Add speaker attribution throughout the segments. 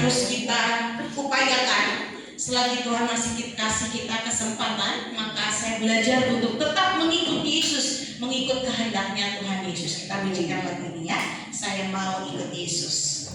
Speaker 1: harus kita upayakan. Selagi Tuhan masih kasih kita kesempatan, maka saya belajar untuk tetap mengikuti Yesus, mengikut kehendaknya Tuhan Yesus. Kita bunyikan lagu ini ya. Saya mau ikut Yesus.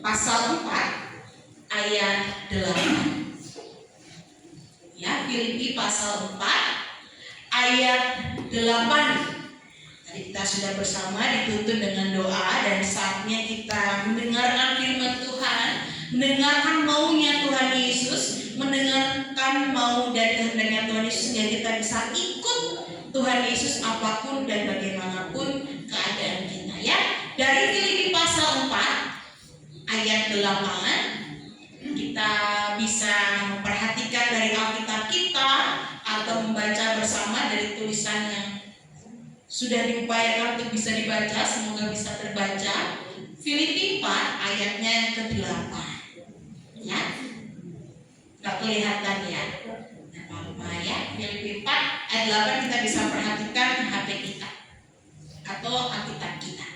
Speaker 1: Pasal 4 ayat 8. Ya, Filipi pasal 4 ayat 8. Tadi kita sudah bersama dituntun dengan doa, dan saatnya kita mendengarkan firman Tuhan, mendengarkan maunya Tuhan Yesus, mendengarkan mau dan kehendaknya Tuhan Yesus, sehingga kita bisa ikut Tuhan Yesus apapun dan bagaimanapun keadaan kita ya. Dari Filipi pasal 4 ayat 8 kita bisa memperhatikan dari Alkitab kita atau membaca bersama dari tulisan yang sudah diupayakan untuk bisa dibaca, semoga bisa terbaca. Filipi 4 ayatnya yang ke-8 ya. Gak kelihatan ya, gak apa-apa ya. Filipi 4 ayat 8 kita bisa perhatikan HP kita atau Alkitab kita.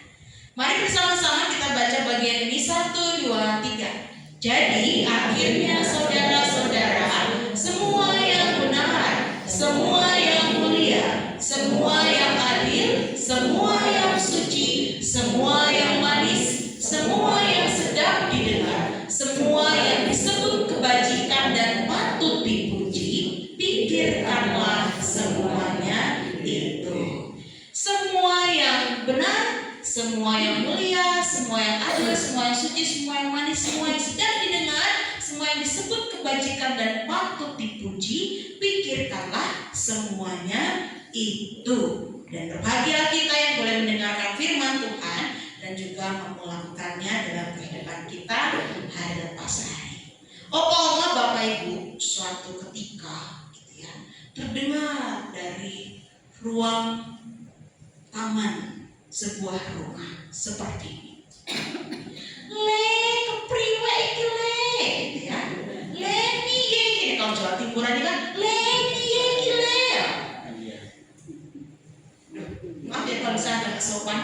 Speaker 1: Mari bersama-sama kita baca bagian ini 1, 2, 3. Jadi akhirnya saudara-saudara, semua yang benar, semua yang mulia, semua yang adil, semua yang suci, semua yang manis, semua yang sedap didengar, semua yang disebut kebajikan dan patut dipuji, pikirkanlah semuanya itu. Semua yang benar, semua yang mulia, semua yang adil, semua yang suci, semua yang manis, semua yang sedap didengar, semua kebajikan dan patut dipuji, pikirkanlah semuanya itu. Dan berbahagia kita yang boleh mendengarkan firman Tuhan dan juga melakukannya dalam kehidupan kita hari lepas hari. Oma, Bapak Ibu, suatu ketika gitu ya, terdengar dari ruang taman sebuah rumah seperti ini. Le kepriwe iki le, gitu ya. Le piye iki, kalau Jawa Timuran ini kan le piye iki le. Maaf ya kalau saya agak kesopan.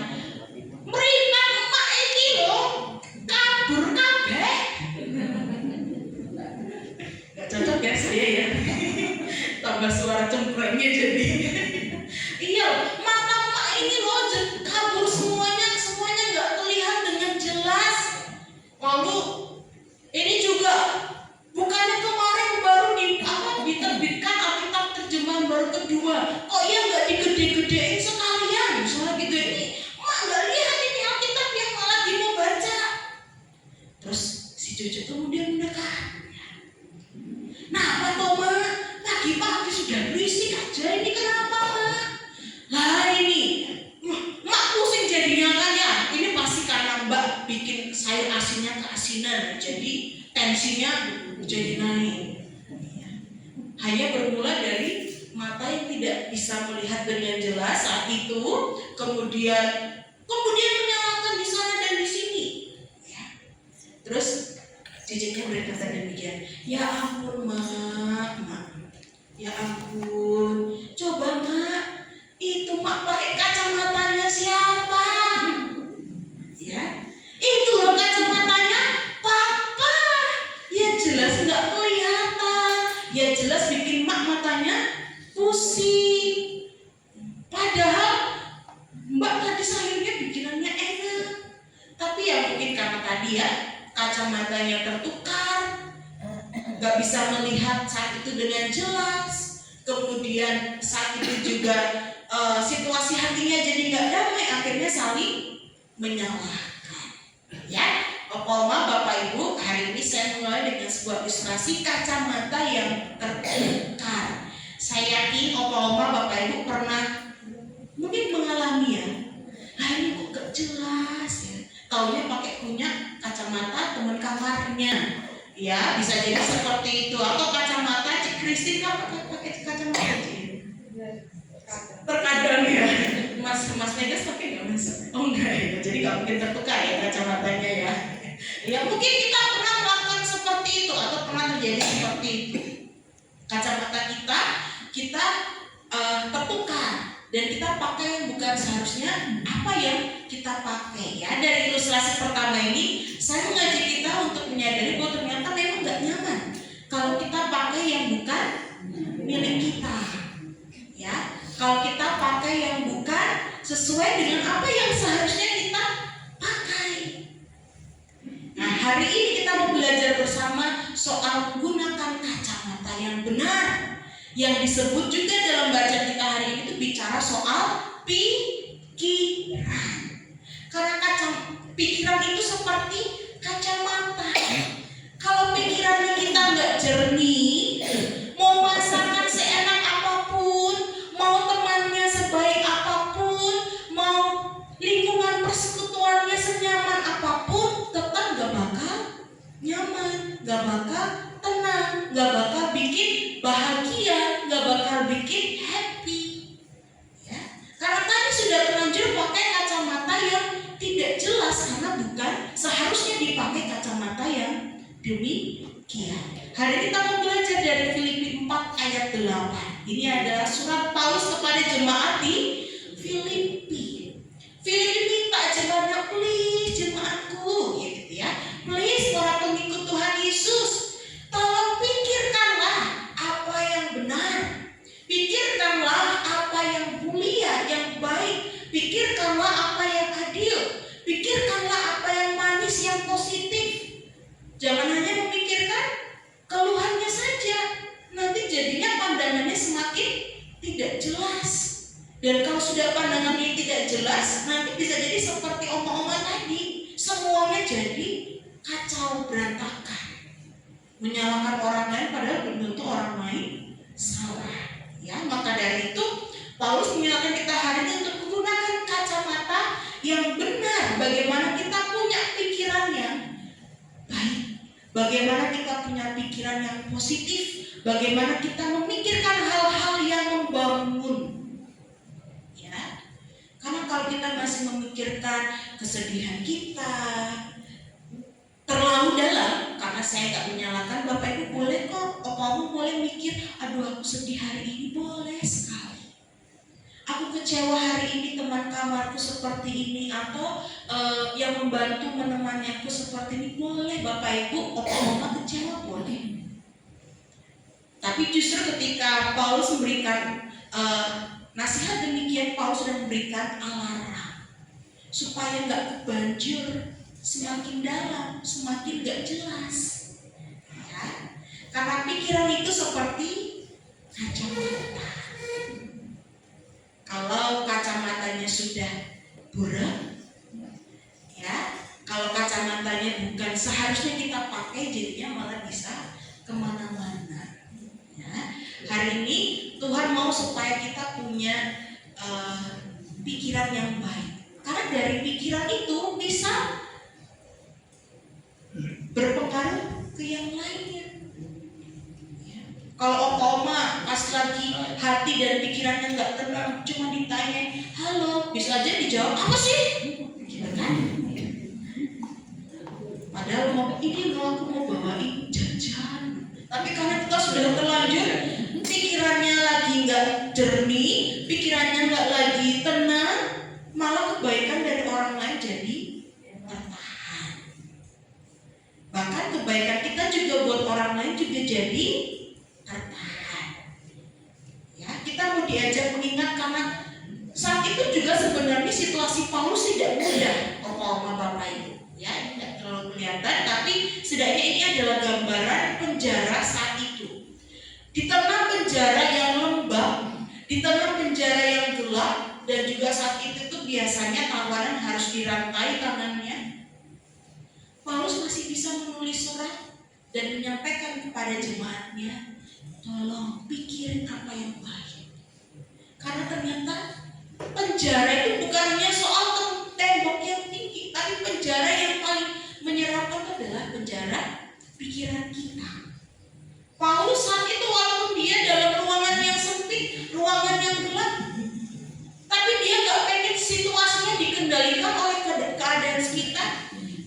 Speaker 1: Meripat emak iki lho, kabur kabeh. Gak cocok ya saya ya. Tambah suara cemprengnya jadi. Iya, mata emak ini loh kabur semuanya nggak terlihat dengan jelas. Lalu ini juga bukannya kemarin baru diterbitkan Alkitab terjemahan baru kedua, kok ya nggak digede-gedein sekalian, misalnya gitu. Ini mak nggak lihat ini Alkitab yang lagi mau baca. Terus si cucu kemudian mendekat. Nah, apa toh mak? Pagi-pagi sudah berisik aja, ini kenapa mak? Lah ini mak pusing jadinya kan ya. Ini pasti karena mbak bikin sayur asinnya keasinan, jadi tensinya jadi naik. Hanya bermula dari mata yang tidak bisa melihat dengan jelas saat itu, kemudian menyalakan di sana dan di sini. Terus cicitnya berkata demikian, ya ampun mak, ya ampun, coba mak, itu mak pakai kacamatanya siapa? Ya, itu loh kacamatanya papa. Ya jelas nggak kelihatan, ya jelas bikin mak matanya pusing. Padahal mbak tadi sayurnya bikinannya enak, tapi ya mungkin karena tadi ya kacamatanya tertukar, nggak bisa melihat saat itu dengan jelas. Kemudian saat itu juga situasi hatinya jadi nggak damai, akhirnya saling menyalahkan. Ya, Oma, Bapak Ibu, hari ini saya mulai dengan sebuah ilustrasi kacamata yang tertukar. Saya yakin Oma, Bapak Ibu pernah mungkin mengalami ya. Nah ini kok gak jelas ya. Taunya punya kacamata teman kamarnya. Ya, bisa jadi seperti itu. Atau kacamata Cik Kristin kan pakai kacamata Cik. Terkadang ya. Mas Megas pakai nggak mas? Oh enggak ya. Jadi nggak mungkin tertukar ya kacamatanya ya. Ya mungkin kita pernah melakukan seperti itu atau pernah terjadi seperti itu. Kacamata kita tertukar dan kita pakai yang bukan seharusnya apa yang kita pakai ya. Dari ilustrasi pertama ini saya mengajak kita untuk menyadari bahwa ternyata memang nggak nyaman kalau kita pakai yang bukan milik kita ya. Kalau kita pakai yang bukan sesuai dengan apa yang seharusnya kita pakai. Nah, hari ini kita mau belajar bersama soal menggunakan kacamata yang benar. Yang disebut juga dalam bacaan kita hari ini itu bicara soal pikiran. Karena pikiran itu seperti kacamata. Kalau pikirannya kita nggak jernih, mau masakan seenak apapun, mau temannya sebaik apapun, mau lingkungan persekutuannya senyaman apapun, tetap gak bakal nyaman, gak bakal tenang, gak bakal bikin bahagia, gak bakal bikin happy ya. Karena tadi sudah terlanjur pakai kacamata yang tidak jelas karena bukan seharusnya dipakai kacamata yang demikian. Hari ini kita mau belajar dari Filipi 4 ayat 8. Ini adalah surat Paulus kepada jemaat di Filipi. Filipi minta jemaatnya, please jemaatku gitu ya. Please para pengikut Tuhan Yesus, tolong pikirkanlah apa yang benar. Pikirkanlah apa yang mulia, yang baik. Pikirkanlah apa yang adil. Pikirkanlah apa yang manis, yang positif. Jangan hanya memikirkan keluhannya saja. Nanti jadinya pandangannya semakin tidak jelas. Dan kalau sudah pandangannya tidak jelas, nanti bisa jadi seperti omong-omong tadi. Semuanya jadi kacau berantakan. menyalahkan orang lain padahal belum tentu orang lain salah. Ya, maka dari itu Paulus mengingatkan kita hari ini untuk menggunakan kacamata yang benar. Bagaimana kita punya pikiran yang baik, bagaimana kita punya pikiran yang positif, bagaimana kita memikirkan hal-hal yang membangun. Ya, karena kalau kita masih memikirkan kesedihan kita terlalu dalam, karena saya tak menyalahkan Bapak Ibu, boleh kok, kamu boleh mikir, aduh aku sedih hari ini, boleh sekali. Aku kecewa hari ini teman kamarku seperti ini, atau yang membantu menemani aku seperti ini, boleh Bapak Ibu, Mama kecewa, boleh. Tapi justru ketika Paulus memberikan nasihat demikian, Paulus sudah memberikan alarm supaya nggak kebanjir, semakin dalam, semakin gak jelas. Ya, karena pikiran itu seperti kacamata. Kalau kacamatanya sudah buram, ya, kalau kacamatanya bukan seharusnya kita pakai, jadinya malah bisa kemana-mana. Ya, hari ini Tuhan mau supaya kita punya pikiran yang baik. Karena dari pikiran itu bisa berpengaruh ke yang lainnya. Ya. Kalau Oma pas lagi hati dan pikirannya nggak tenang, cuma ditanya, halo, bisa aja dijawab apa sih? Gitu kan? Padahal ini aku mau bawain jajan. Tapi karena kita sudah terlanjur, pikirannya lagi nggak jernih, pikirannya nggak lagi tenang, malah kebaikan dari orang lain jadi tertahan. Bahkan kebaikan kita juga buat orang lain juga jadi tertahan. Ya, kita mau diajak mengingat karena saat itu juga sebenarnya situasi Paulus tidak mudah, Bapak Ibu. Ya, ini tidak terlalu kelihatan, tapi setidaknya ini adalah gambaran penjara saat itu. Di tengah penjara yang lembab, di tengah penjara yang gelap, dan juga saat itu tuh biasanya tawanan harus dirantai tangannya. Paulus masih bisa menulis surat dan menyampaikan kepada jemaatnya, tolong pikirin apa yang baik. Karena ternyata penjara itu bukan hanya soal tembok yang tinggi, tapi penjara yang paling menyeramkan adalah penjara pikiran kita. Paulus saat itu walaupun dia dalam ruangan yang sempit, ruangan yang gelap, tapi dia gak pengen situasinya dikendalikan oleh keadaan sekitar.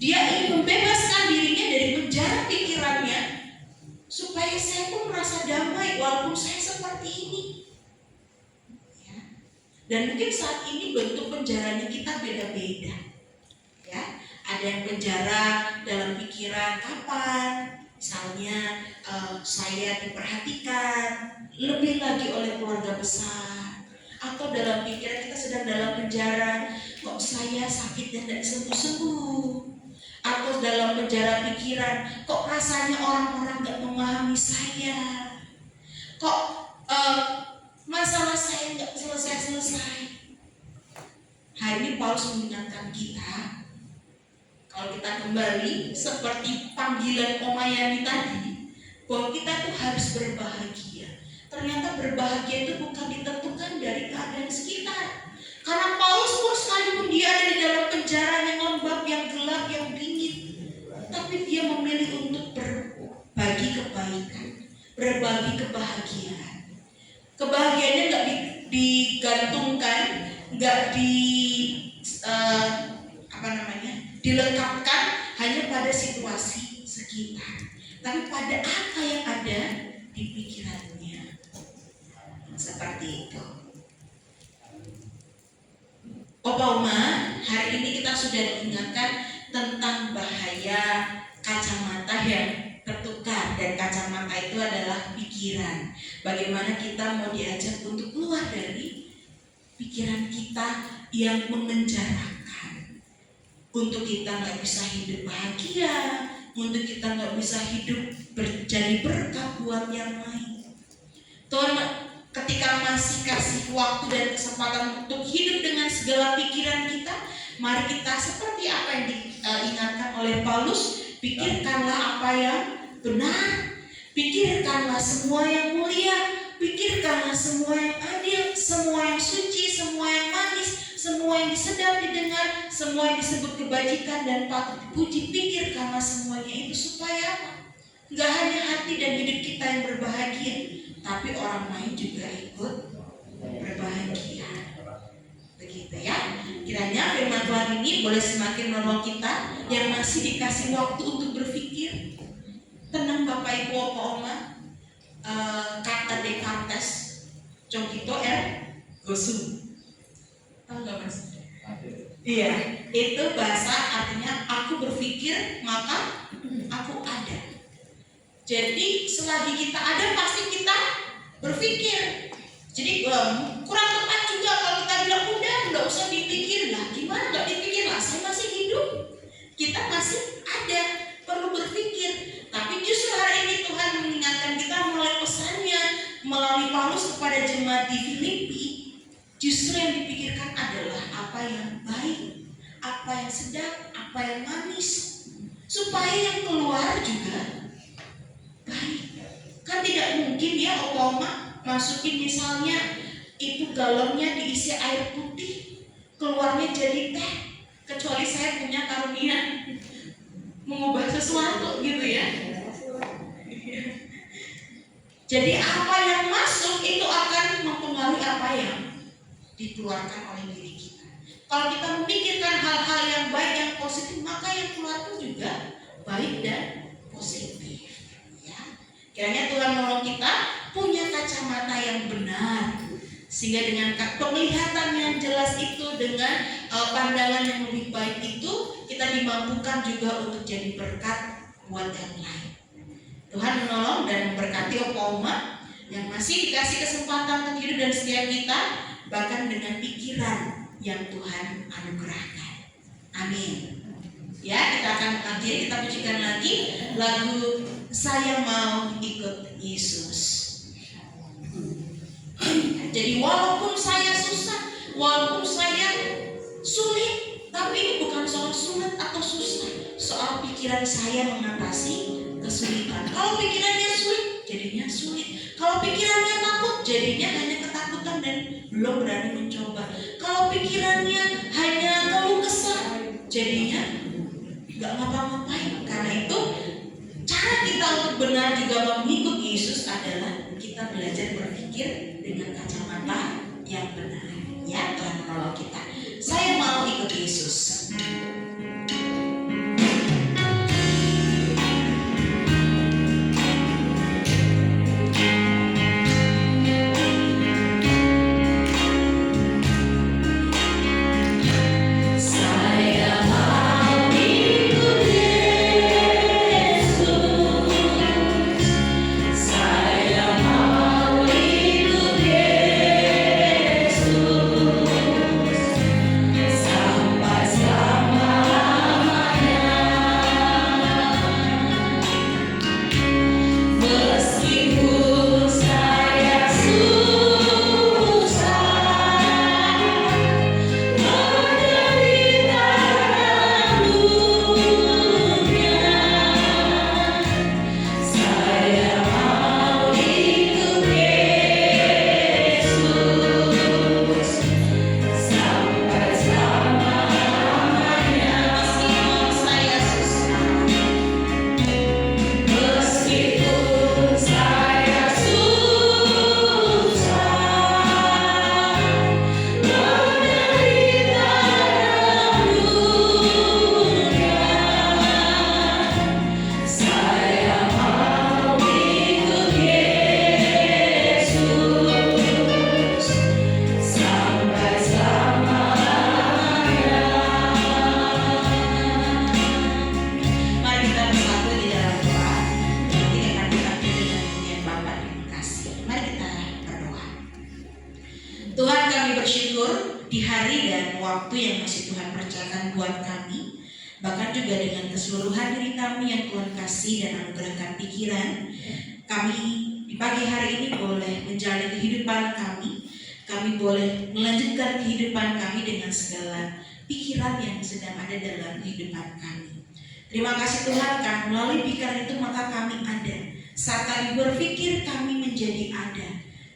Speaker 1: Dia ingin membebaskan dirinya dari penjara pikirannya, supaya saya pun merasa damai walaupun saya seperti ini. Ya. Dan mungkin saat ini bentuk penjaranya kita beda-beda. Ya, ada yang penjara dalam pikiran kapan, misalnya saya diperhatikan lebih lagi oleh keluarga besar, atau dalam pikiran kita sedang dalam penjara, kok saya sakit dan tidak sembuh-sembuh. Atau dalam penjara pikiran, kok rasanya orang-orang gak memahami saya, kok masalah saya gak selesai-selesai. Hari ini Paulus mengingatkan kita, kalau kita kembali seperti panggilan Oma Yani tadi, bahwa kita tuh harus berbahagia. Ternyata berbahagia itu bukan ditentukan dari keadaan sekitar. Karena Paulus pun sekalipun dia ada di dalam penjara yang lembab, yang gelap, yang dingin, tapi dia memilih untuk berbagi kebaikan, berbagi kebahagiaan. Kebahagiaannya nggak digantungkan, nggak dilengkapkan hanya pada situasi sekitar, tapi pada apa yang ada di pikirannya. Seperti itu. Oma, hari ini kita sudah diingatkan tentang bahaya kacamata yang tertukar, dan kacamata itu adalah pikiran. Bagaimana kita mau diajak untuk keluar dari pikiran kita yang memenjarakan, untuk kita nggak bisa hidup bahagia, untuk kita nggak bisa hidup jadi berkat buat yang lain. Tuhan ketika masih kasih waktu dan kesempatan untuk hidup dengan segala pikiran kita, mari kita seperti apa yang diingatkan oleh Paulus, pikirkanlah apa yang benar, pikirkanlah semua yang mulia, pikirkanlah semua yang adil, semua yang suci, semua yang manis, semua yang sedap didengar, semua yang disebut kebajikan dan patut dipuji. Pikirkanlah semuanya itu supaya apa? Gak hanya hati dan hidup kita yang berbahagia, tapi orang lain juga ikut berbahagia. Begitu ya. Kiranya firman Tuhan ini boleh semakin menolong kita yang masih dikasih waktu untuk berpikir. Tenang Bapak Ibu Opa Oma, kata Descartes, Cogito ergo sum. Tahu nggak Mas? Iya, itu bahasa artinya aku berpikir maka aku ada. Jadi selagi kita ada pasti kita berpikir. Jadi kurang tepat juga kalau kita bilang udah nggak usah dipikir lah. Gimana nggak dipikir lah? Saya masih hidup, kita masih ada, perlu berpikir. Tapi justru hari ini Tuhan mengingatkan kita melalui pesannya, melalui Paulus kepada jemaat di Filipi. Justru yang dipikirkan adalah apa yang baik, apa yang sedap, apa yang manis, supaya yang keluar juga baik. Kan tidak mungkin ya Oma masukin misalnya itu galonnya diisi air putih, keluarnya jadi teh, kecuali saya punya karunia mengubah sesuatu gitu ya. Jadi apa yang masuk itu akan mempengaruhi apa yang dikeluarkan oleh diri kita. Kalau kita memikirkan hal-hal yang baik, yang positif, maka yang keluar pun juga baik dan positif. Kiranya Tuhan menolong kita punya kacamata yang benar, sehingga dengan penglihatan yang jelas itu, dengan pandangan yang lebih baik itu, kita dimampukan juga untuk jadi berkat buat yang lain. Tuhan menolong dan memberkati Opa Oma yang masih dikasih kesempatan untuk hidup dan setiap kita, bahkan dengan pikiran yang Tuhan anugerahkan. Amin. Ya, kita akan akhir, kita pujikan lagi lagu Saya Mau Ikut Yesus. Jadi walaupun saya susah, walaupun saya sulit, tapi ini bukan soal sulit atau susah, soal pikiran saya mengatasi kesulitan. Kalau pikirannya sulit, jadinya sulit. Kalau pikirannya takut, jadinya hanya ketakutan dan belum berani mencoba. Kalau pikirannya hanya keluh kesah, jadinya gak ngapa-ngapain. Karena itu cara kita untuk benar juga mengikut Yesus adalah kita belajar berpikir dengan kacamata yang benar. Ya, Tuhan menolong kita. Saya mau ikut Yesus. Bahkan juga dengan keseluruhan diri kami yang Tuhan kasih dan anugerahkan pikiran, kami di pagi hari ini boleh menjalani kehidupan kami. Kami boleh melanjutkan kehidupan kami dengan segala pikiran yang sedang ada dalam kehidupan kami. Terima kasih Tuhan, karena melalui pikiran itu maka kami ada. Saat kami berpikir, kami menjadi ada.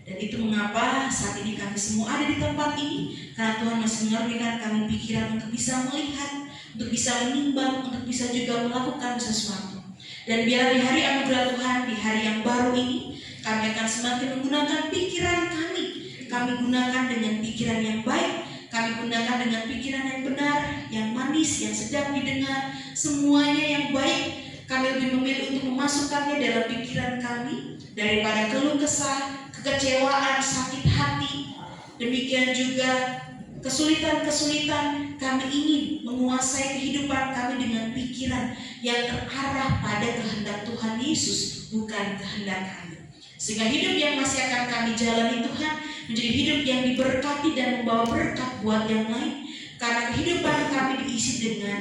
Speaker 1: Dan itu mengapa saat ini kami semua ada di tempat ini, karena Tuhan masih mengaruniakan kami pikiran untuk bisa melihat, untuk bisa menimbang, untuk bisa juga melakukan sesuatu. Dan biar di hari anugerah Tuhan, di hari yang baru ini, kami akan semakin menggunakan pikiran kami. Kami gunakan dengan pikiran yang baik, kami gunakan dengan pikiran yang benar, yang manis, yang sedap didengar, semuanya yang baik. Kami lebih memilih untuk memasukkannya dalam pikiran kami daripada keluh kesah, kekecewaan, sakit hati. Demikian juga kesulitan-kesulitan. Kami ingin menguasai kehidupan kami dengan pikiran yang terarah pada kehendak Tuhan Yesus, bukan kehendak kami. Sehingga hidup yang masih akan kami jalani Tuhan menjadi hidup yang diberkati dan membawa berkat buat yang lain. Karena kehidupan kami diisi dengan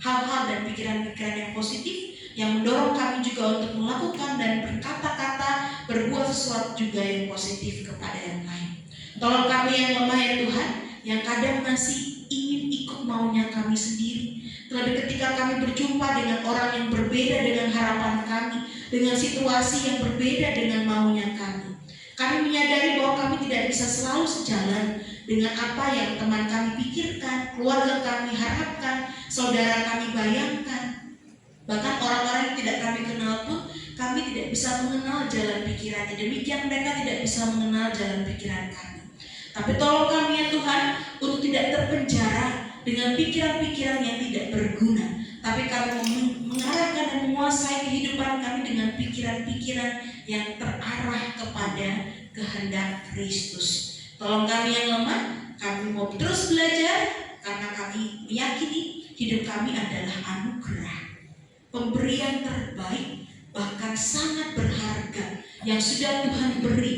Speaker 1: hal-hal dan pikiran-pikiran yang positif, yang mendorong kami juga untuk melakukan dan berkata-kata, berbuat sesuatu juga yang positif kepada yang lain. Tolong kami yang lemah ya Tuhan, yang kadang masih ingin ikut maunya kami sendiri. Terlebih ketika kami berjumpa dengan orang yang berbeda dengan harapan kami, dengan situasi yang berbeda dengan maunya kami. Kami menyadari bahwa kami tidak bisa selalu sejalan dengan apa yang teman kami pikirkan, keluarga kami harapkan, saudara kami bayangkan. Bahkan orang-orang yang tidak kami kenal pun kami tidak bisa mengenal jalan pikirannya. Demikian mereka tidak bisa mengenal jalan pikiran kami. Tapi tolong kami ya Tuhan untuk tidak terpenjara dengan pikiran-pikiran yang tidak berguna. Tapi kami mengarahkan dan menguasai kehidupan kami dengan pikiran-pikiran yang terarah kepada kehendak Kristus. Tolong kami yang lemah, kami mau terus belajar karena kami meyakini hidup kami adalah anugerah, pemberian terbaik, bahkan sangat berharga yang sudah Tuhan beri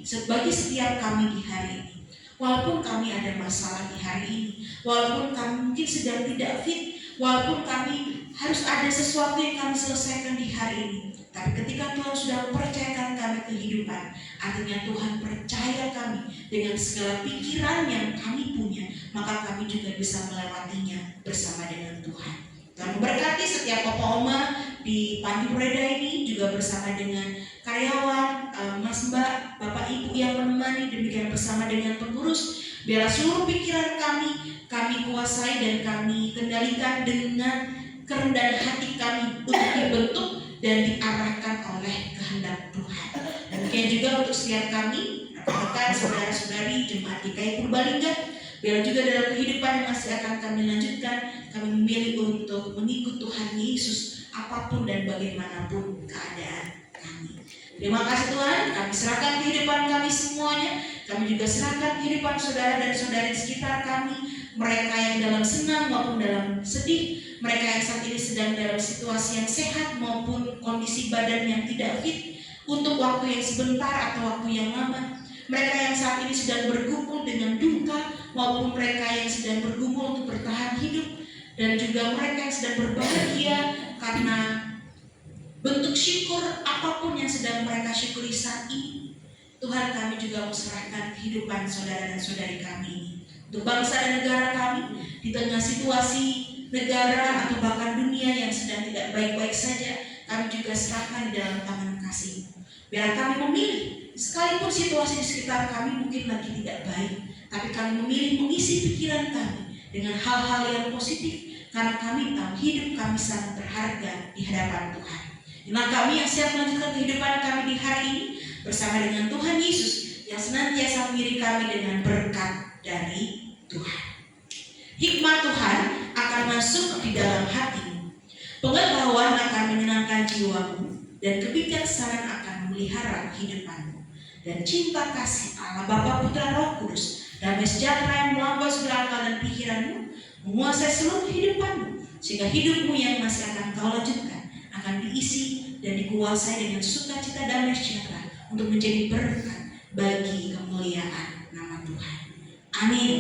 Speaker 1: bagi setiap kami di hari ini. Walaupun kami ada masalah di hari ini, walaupun kami mungkin sedang tidak fit, walaupun kami harus ada sesuatu yang kami selesaikan di hari ini, tapi ketika Tuhan sudah mempercayakan kami kehidupan, artinya Tuhan percaya kami dengan segala pikiran yang kami punya, maka kami juga bisa melewatinya bersama dengan Tuhan. Tuhan memberkati setiap Papa Oma di Panti Preda ini, juga bersama dengan karyawan, Mas Mbak, Bapak Ibu yang menemani, demikian bersama dengan pengurus. Biar seluruh pikiran kami kuasai dan kami kendalikan dengan kerendahan hati kami untuk dibentuk dan diarahkan oleh kehendak Tuhan. Demikian juga untuk setiap kami, rekan-rekan, saudara-saudari Jemaat GKI Purbalingga, biar juga dalam kehidupan yang masih akan kami lanjutkan, kami memilih untuk mengikut Tuhan Yesus apapun dan bagaimanapun keadaan kami. Terima kasih Tuhan, kami serahkan kehidupan kami semuanya. Kami juga serahkan kehidupan saudara dan saudari di sekitar kami, mereka yang dalam senang maupun dalam sedih, mereka yang saat ini sedang dalam situasi yang sehat maupun kondisi badan yang tidak fit, untuk waktu yang sebentar atau waktu yang lama. Mereka yang saat ini sedang bergumul dengan duka maupun mereka yang sedang bergumul untuk bertahan hidup, dan juga mereka yang sedang berbahagia karena bentuk syukur apapun yang sedang mereka syukuri saat ini. Tuhan, kami juga menserahkan kehidupan saudara dan saudari kami ini, untuk bangsa dan negara kami di tengah situasi negara atau bahkan dunia yang sedang tidak baik-baik saja. Kami juga serahkan di dalam tangan kasih. Biar kami memilih, sekalipun situasi di sekitar kami mungkin lagi tidak baik, tapi kami memilih mengisi pikiran kami dengan hal-hal yang positif, karena kami tahu hidup kami sangat berharga di hadapan Tuhan. Nah, kami yang siap melanjutkan kehidupan kami di hari ini bersama dengan Tuhan Yesus yang senantiasa mengiringi kami dengan berkat dari Tuhan. Hikmat Tuhan akan masuk di dalam hatimu, pengetahuan akan menyenangkan jiwamu, dan kebijaksanaan akan memelihara kehidupanmu. Dan cinta kasih Allah Bapa, Putra, Roh Kudus, damai sejahtera yang melampaui segala akal dan pikiranmu, menguasai seluruh kehidupanmu, sehingga hidupmu yang masih akan kau lanjutkan akan diisi dan dikuasai dengan sukacita damai sejahtera untuk menjadi berkat bagi kemuliaan nama Tuhan. Amin.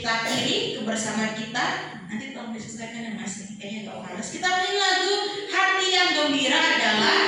Speaker 1: kita kiri, kebersamaan kita. Nanti tolong disesuaikan ya Mas, kayaknya gak panas. Kita beri lagu Hati yang Gembira Adalah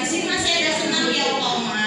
Speaker 1: habis ini masih ada senam ya Oma.